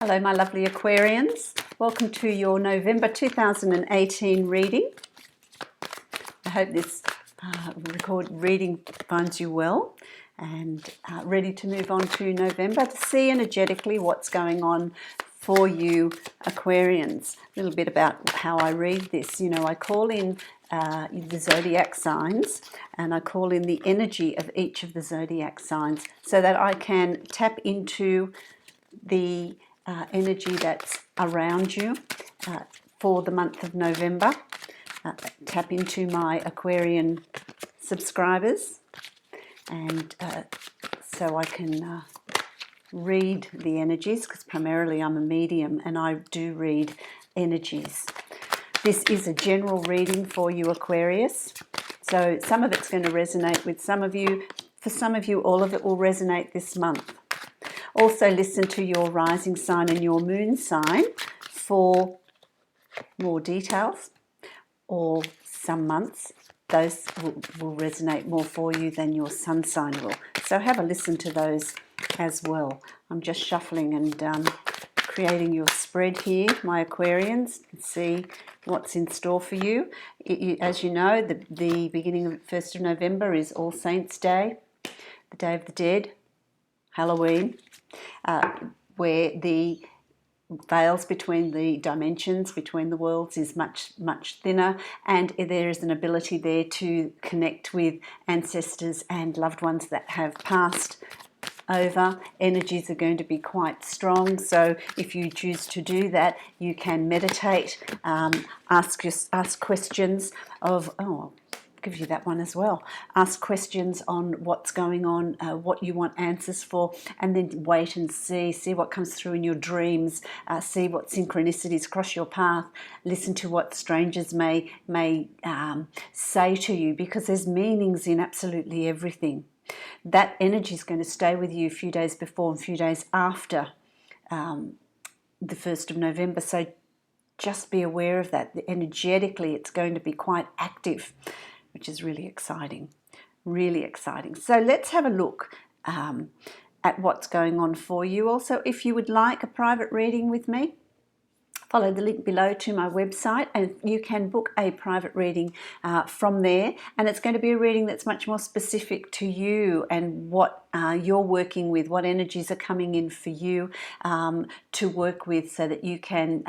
Hello my lovely Aquarians, welcome to your November 2018 reading. I hope this reading finds you well and ready to move on to November to see energetically what's going on for you Aquarians. A little bit about how I read this. You know, I call in the zodiac signs and I call in the energy of each of the zodiac signs so that I can tap into the energy that's around you for the month of November. Tap into my Aquarian subscribers and so I can read the energies, because primarily I'm a medium and I do read energies. This is a general reading for you Aquarius, so some of it's going to resonate with some of you. For some of you, all of it will resonate this month. Also listen to your rising sign and your moon sign for more details, or some months those will resonate more for you than your sun sign will. So have a listen to those as well. I'm just shuffling and creating your spread here, my Aquarians, and see what's in store for you. As you know, the beginning of 1st of November is All Saints Day, the Day of the Dead, Halloween, where the veils between the dimensions, between the worlds, is much thinner, and there is an ability there to connect with ancestors and loved ones that have passed over. Energies are going to be quite strong, so if you choose to do that, you can meditate, ask questions of give you that one as well. Ask questions on what's going on, what you want answers for, and then wait and see what comes through in your dreams, see what synchronicities cross your path, listen to what strangers may say to you, because there's meanings in absolutely everything. That energy is going to stay with you a few days before and a few days after the 1st of November, so just be aware of that. Energetically, it's going to be quite active, which is really exciting, really exciting. So let's have a look at what's going on for you. Also, if you would like a private reading with me, follow the link below to my website and you can book a private reading from there. And it's going to be a reading that's much more specific to you and what you're working with, what energies are coming in for you to work with, so that you can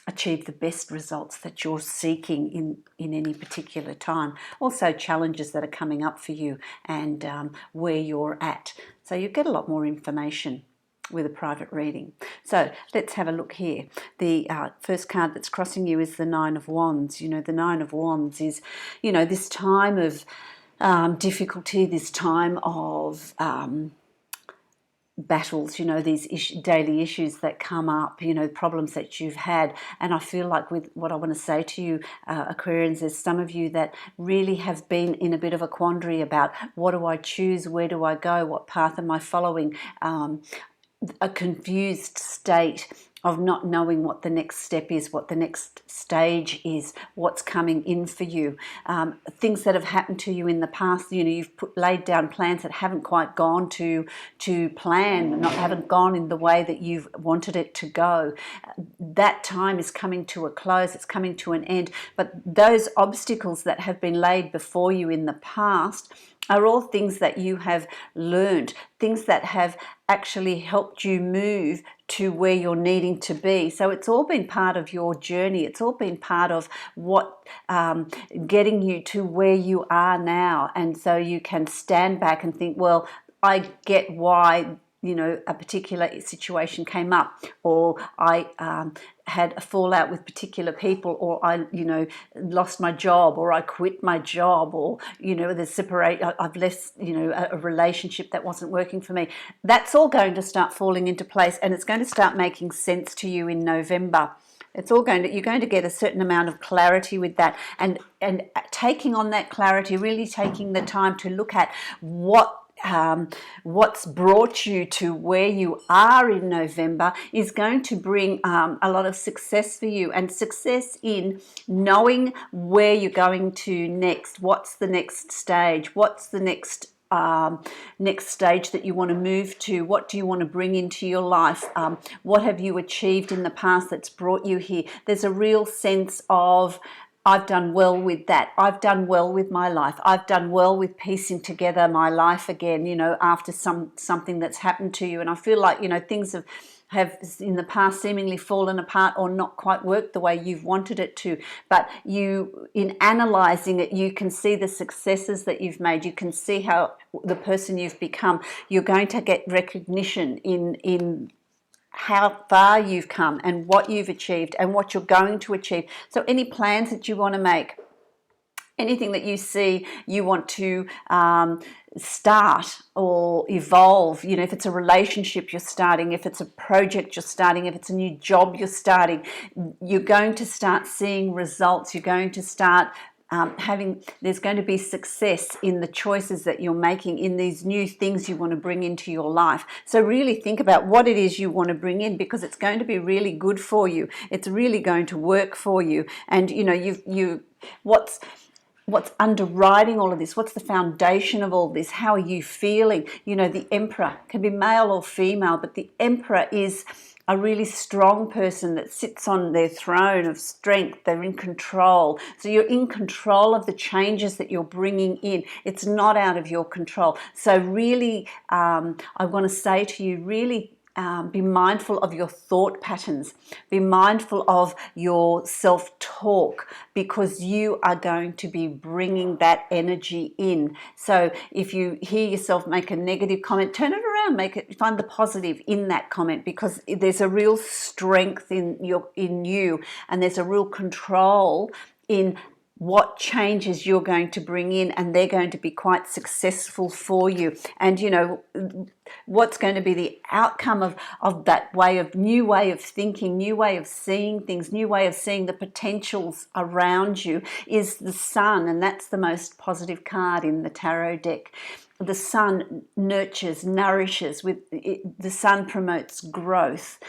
achieve the best results that you're seeking in any particular time. Also challenges that are coming up for you and where you're at. So you get a lot more information with a private reading. So let's have a look here. The first card that's crossing you is the Nine of Wands. You know, the Nine of Wands is, you know, this time of difficulty, this time of battles, you know, these daily issues that come up, you know, problems that you've had. And I feel like with what I want to say to you, Aquarians, there's some of you that really have been in a bit of a quandary about, what do I choose? Where do I go? What path am I following? A confused state of not knowing what the next step is, what the next stage is, what's coming in for you. Things that have happened to you in the past, you know, you've laid down plans that haven't quite gone to plan, haven't gone in the way that you've wanted it to go. That time is coming to a close, it's coming to an end. But those obstacles that have been laid before you in the past are all things that you have learned, things that have actually helped you move to where you're needing to be. So it's all been part of your journey. It's all been part of what getting you to where you are now. And so you can stand back and think, well, I get why, you know, a particular situation came up, or I had a fallout with particular people, or I, you know, lost my job, or I quit my job, or, you know, I've left, you know, a relationship that wasn't working for me. That's all going to start falling into place, and it's going to start making sense to you in November. It's all you're going to get a certain amount of clarity with that, and taking on that clarity, really taking the time to look at what's brought you to where you are in November is going to bring a lot of success for you, and success in knowing where you're going to next. What's the next stage? What's the next next stage that you want to move to? What do you want to bring into your life? What have you achieved in the past that's brought you here? There's a real sense of, I've done well with that. I've done well with my life. I've done well with piecing together my life again, you know, after something that's happened to you. And I feel like, you know, things have in the past seemingly fallen apart or not quite worked the way you've wanted it to. But you, in analysing it, you can see the successes that you've made. You can see how the person you've become. You're going to get recognition in how far you've come and what you've achieved and what you're going to achieve. So any plans that you want to make, anything that you see you want to start or evolve, you know, if it's a relationship you're starting, if it's a project you're starting, if it's a new job you're starting, you're going to start seeing results. You're going to start there's going to be success in the choices that you're making, in these new things you want to bring into your life. So really think about what it is you want to bring in, because it's going to be really good for you. It's really going to work for you. And you know, what's underwriting all of this? What's the foundation of all this? How are you feeling? You know, the Emperor can be male or female, but the Emperor is a really strong person that sits on their throne of strength. They're in control. So you're in control of the changes that you're bringing in. It's not out of your control. So really, I want to say to you, really be mindful of your thought patterns. Be mindful of your self-talk, because you are going to be bringing that energy in. So if you hear yourself make a negative comment, turn it around, find the positive in that comment, because there's a real strength in you, and there's a real control in what changes you're going to bring in, and they're going to be quite successful for you. And you know what's going to be the outcome of that new way of thinking, new way of seeing things, new way of seeing the potentials around you is the Sun, and that's the most positive card in the tarot deck. The Sun nurtures, nourishes. The Sun promotes growth.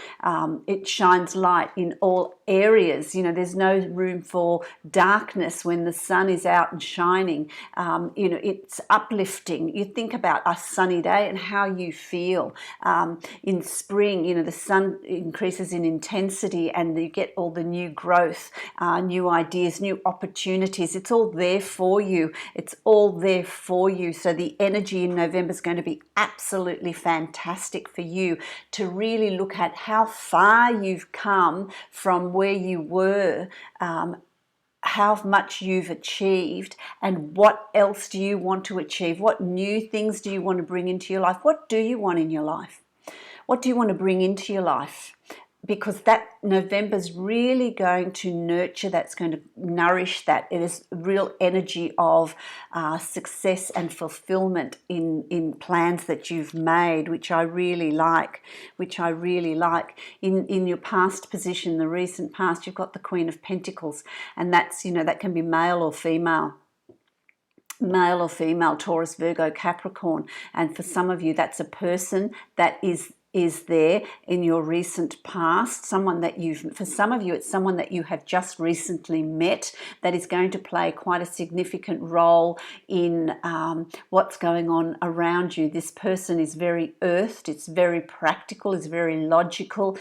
It shines light in all areas. You know, there's no room for darkness when the sun is out and shining. You know, it's uplifting. You think about a sunny day and how you feel. In spring, you know, the sun increases in intensity and you get all the new growth, new ideas, new opportunities. It's all there for you. It's all there for you. So the energy in November is going to be absolutely fantastic for you to really look at how far you've come from where you were, how much you've achieved, and what else do you want to achieve? What new things do you want to bring into your life? What do you want in your life? What do you want to bring into your life? Because that November's really going to nurture, that's going to nourish that. It is real energy of success and fulfillment in plans that you've made, which I really like, In your past position, the recent past, you've got the Queen of Pentacles, and that's, you know, that can be male or female. Male or female, Taurus, Virgo, Capricorn. And for some of you, that's a person that is there in your recent past, for some of you, it's someone that you have just recently met that is going to play quite a significant role in what's going on around you. This person is very earthed, it's very practical, it's very logical,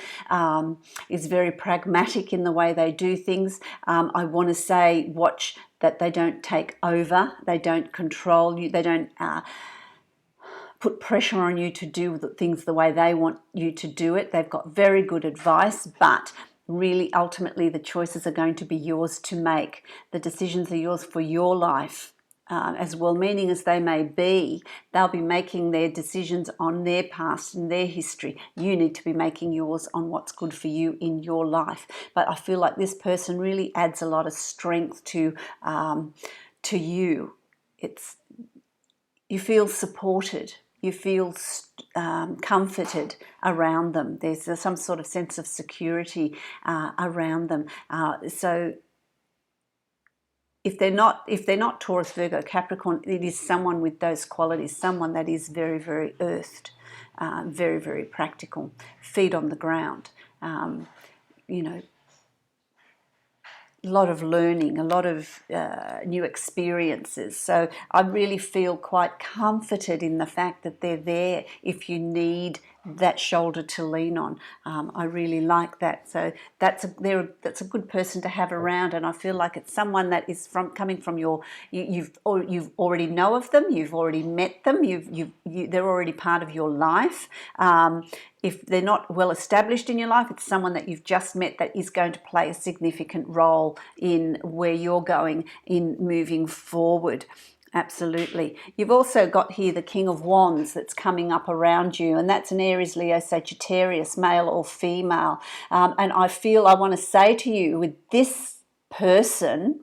is very pragmatic in the way they do things. I want to say, watch that they don't take over, they don't control you, they don't put pressure on you to do things the way they want you to do it. They've got very good advice, but really ultimately the choices are going to be yours to make. The decisions are yours for your life. As well-meaning as they may be, they'll be making their decisions on their past and their history. You need to be making yours on what's good for you in your life. But I feel like this person really adds a lot of strength to you. You feel supported. You feel comforted around them. There's some sort of sense of security around them. So if they're not Taurus, Virgo, Capricorn, it is someone with those qualities, someone that is very, very earthed, very, very practical, feet on the ground. You know, lot of learning, a lot of new experiences. So I really feel quite comforted in the fact that they're there if you need that shoulder to lean on. I really like that. So that's a good person to have around, and I feel like it's someone that is coming from you've already know of them, you've already met them, they're already part of your life. If they're not well established in your life, it's someone that you've just met that is going to play a significant role in where you're going in moving forward. Absolutely. You've also got here the King of Wands that's coming up around you, and that's an Aries, Leo, Sagittarius, male or female. And I feel I want to say to you, with this person,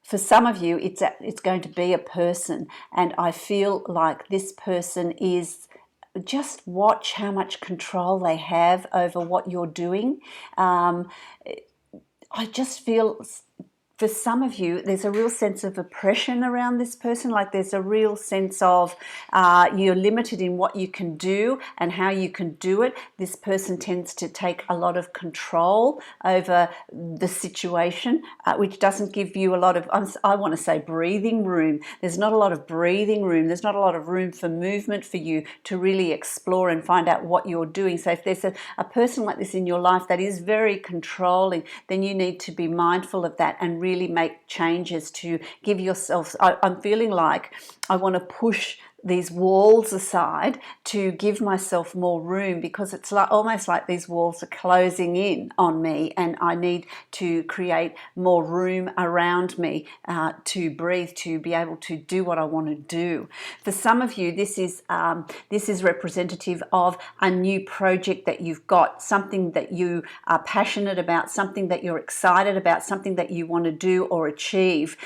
for some of you, it's going to be a person, and I feel like this person is, just watch how much control they have over what you're doing. I just feel, for some of you, there's a real sense of oppression around this person. Like there's a real sense of you're limited in what you can do and how you can do it. This person tends to take a lot of control over the situation, which doesn't give you a lot of, I want to say, breathing room. There's not a lot of breathing room. There's not a lot of room for movement for you to really explore and find out what you're doing. So if there's a person like this in your life that is very controlling, then you need to be mindful of that and really make changes to give yourself. I'm feeling like I want to push these walls aside to give myself more room, because it's like almost like these walls are closing in on me, and I need to create more room around me to breathe, to be able to do what I want to do. For some of you, this is representative of a new project that you've got, something that you are passionate about, something that you're excited about, something that you want to do or achieve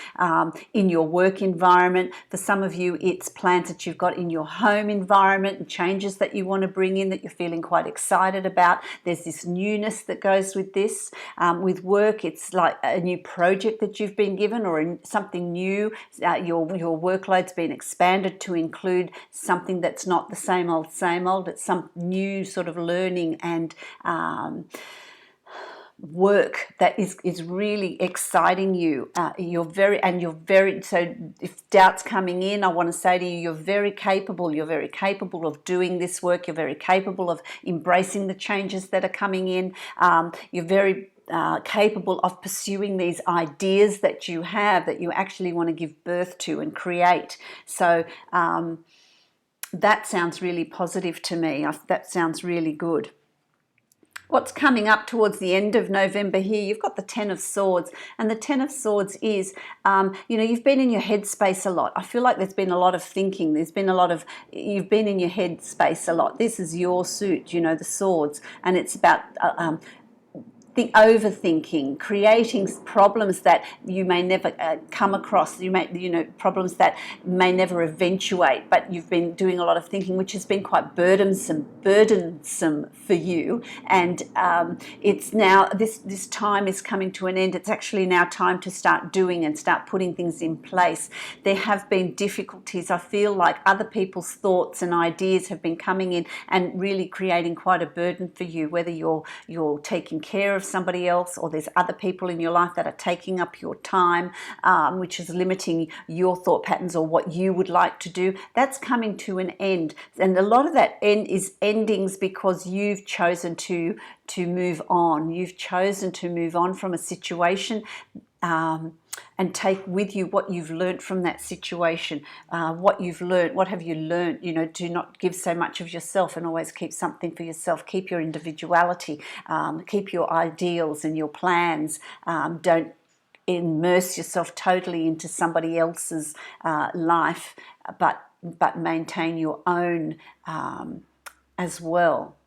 in your work environment. For some of you, it's plans that you've got in your home environment and changes that you want to bring in that you're feeling quite excited about. There's this newness that goes with this. With work, it's like a new project that you've been given, or something new. Your workload's been expanded to include something that's not the same old, same old. It's some new sort of learning and work that is really exciting you. You're very, so if doubt's coming in, I want to say to you, you're very capable of doing this work. You're very capable of embracing the changes that are coming in. You're very capable of pursuing these ideas that you have, that you actually want to give birth to and create. So that sounds really positive to me. That sounds really good. What's coming up towards the end of November here, you've got the Ten of Swords, and the Ten of Swords is, you've been in your head space a lot. I feel like there's been a lot of thinking. You've been in your head space a lot. This is your suit, the swords, and it's about the overthinking, creating problems that you may never come across. You may, problems that may never eventuate, but you've been doing a lot of thinking, which has been quite burdensome for you. And it's now, this time is coming to an end. It's actually now time to start doing and start putting things in place. There have been difficulties. I feel like other people's thoughts and ideas have been coming in and really creating quite a burden for you, whether you're taking care of somebody else, or there's other people in your life that are taking up your time, which is limiting your thought patterns or what you would like to do. That's coming to an end, and a lot of that end is endings because you've chosen to move on. You've chosen to move on from a situation and take with you what you've learned from that situation. What you've learned, what have you learned? Do not give so much of yourself, and always keep something for yourself. Keep your individuality, keep your ideals and your plans. Don't immerse yourself totally into somebody else's life, but maintain your own as well.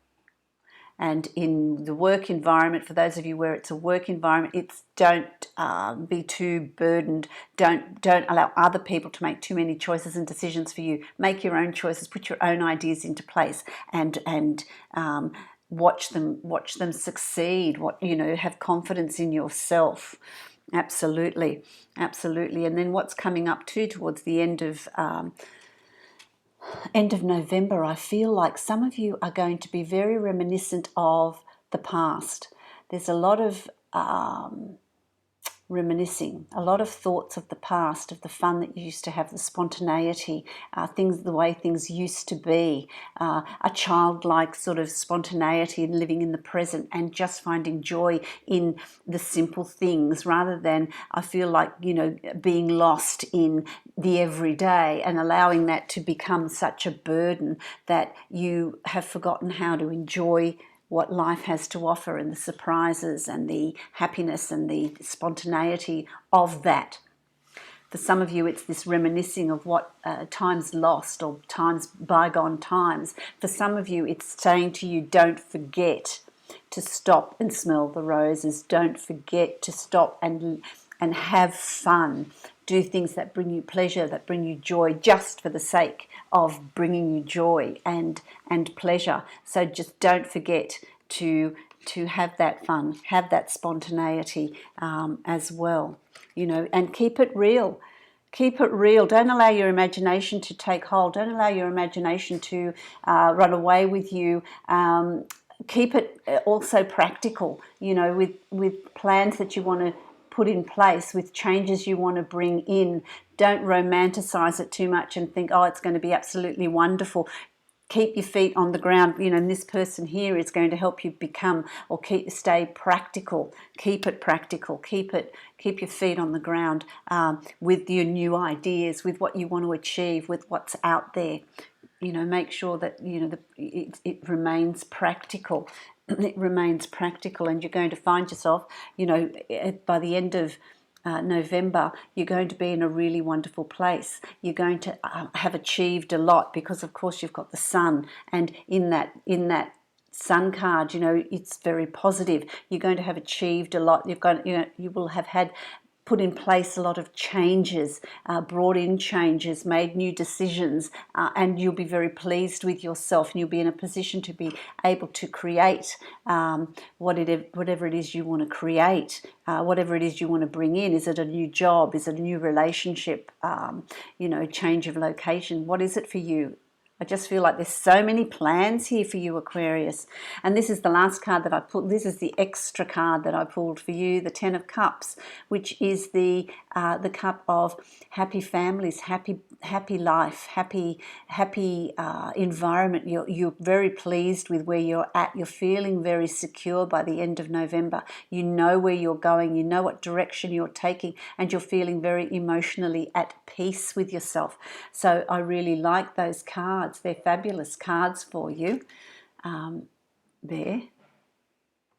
And in the work environment, for those of you where it's a work environment, don't be too burdened. Don't allow other people to make too many choices and decisions for you. Make your own choices. Put your own ideas into place, and watch them succeed. Have confidence in yourself. Absolutely. And then what's coming up towards the end of November, I feel like some of you are going to be very reminiscent of the past. There's a lot of reminiscing, a lot of thoughts of the past, of the fun that you used to have, the spontaneity, things, the way things used to be, a childlike sort of spontaneity and living in the present and just finding joy in the simple things rather than, I feel like, you know, being lost in the everyday and allowing that to become such a burden that you have forgotten how to enjoy what life has to offer and the surprises and the happiness and the spontaneity of that. For some of you, it's this reminiscing of what times lost or times, bygone times. For some of you, it's saying to you, don't forget to stop and smell the roses. Don't forget to stop and have fun. Do things that bring you pleasure, that bring you joy, just for the sake of bringing you joy and pleasure. So just don't forget to have that fun, have that spontaneity as well, you know, and keep it real. Keep it real. Don't allow your imagination to take hold. Don't allow your imagination to run away with you. Keep it also practical, you know, with plans that you want to put in place, with changes you want to bring in. Don't romanticize it too much and think, oh, it's going to be absolutely wonderful. Keep your feet on the ground, you know, and this person here is going to help you become or stay practical. Keep it practical. Keep your feet on the ground with your new ideas, with what you want to achieve, with what's out there. You know, make sure that, you know, it remains practical. It remains practical, and you're going to find yourself, you know, by the end of November, you're going to be in a really wonderful place. You're going to have achieved a lot because, of course, you've got the sun, and in that sun card, you know, it's very positive. You're going to have achieved a lot. You will have had put in place a lot of changes, brought in changes, made new decisions, and you'll be very pleased with yourself, and you'll be in a position to be able to create whatever it is you want to create, whatever it is you want to bring in. Is it a new job? Is it a new relationship? You know, change of location. What is it for you? I just feel like there's so many plans here for you, Aquarius. And this is the last card that I pulled. This is the extra card that I pulled for you, the Ten of Cups, which is the cup of happy families, happy life, happy environment. You're very pleased with where you're at. You're feeling very secure by the end of November. You know where you're going. You know what direction you're taking, and you're feeling very emotionally at peace with yourself. So I really like those cards. They're fabulous cards for you there.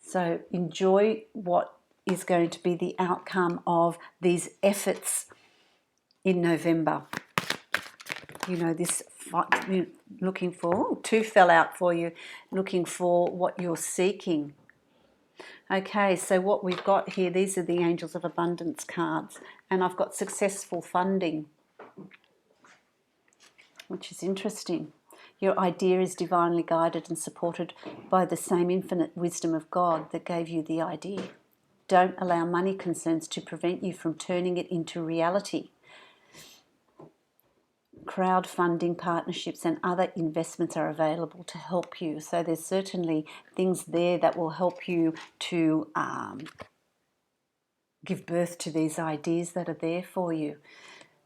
So enjoy what is going to be the outcome of these efforts in November. You know, looking for, two fell out for you, looking for what you're seeking. Okay, so what we've got here, these are the Angels of Abundance cards, and I've got successful funding, which is interesting. Your idea is divinely guided and supported by the same infinite wisdom of God that gave you the idea. Don't allow money concerns to prevent you from turning it into reality. Crowdfunding partnerships and other investments are available to help you. So there's certainly things there that will help you to give birth to these ideas that are there for you.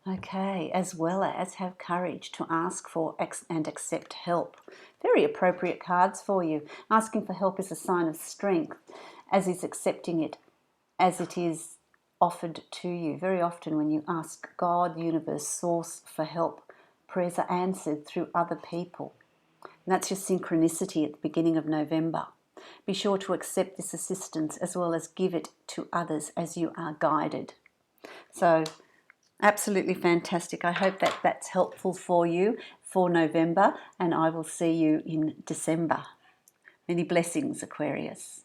Okay, as well as have courage to ask for and accept help. Very appropriate cards for you. Asking for help is a sign of strength, as is accepting it as it is offered to you. Very often when you ask God, universe, source for help, prayers are answered through other people. And that's your synchronicity at the beginning of November. Be sure to accept this assistance as well as give it to others as you are guided. So, absolutely fantastic. I hope that that's helpful for you for November, and I will see you in December. Many blessings, Aquarius.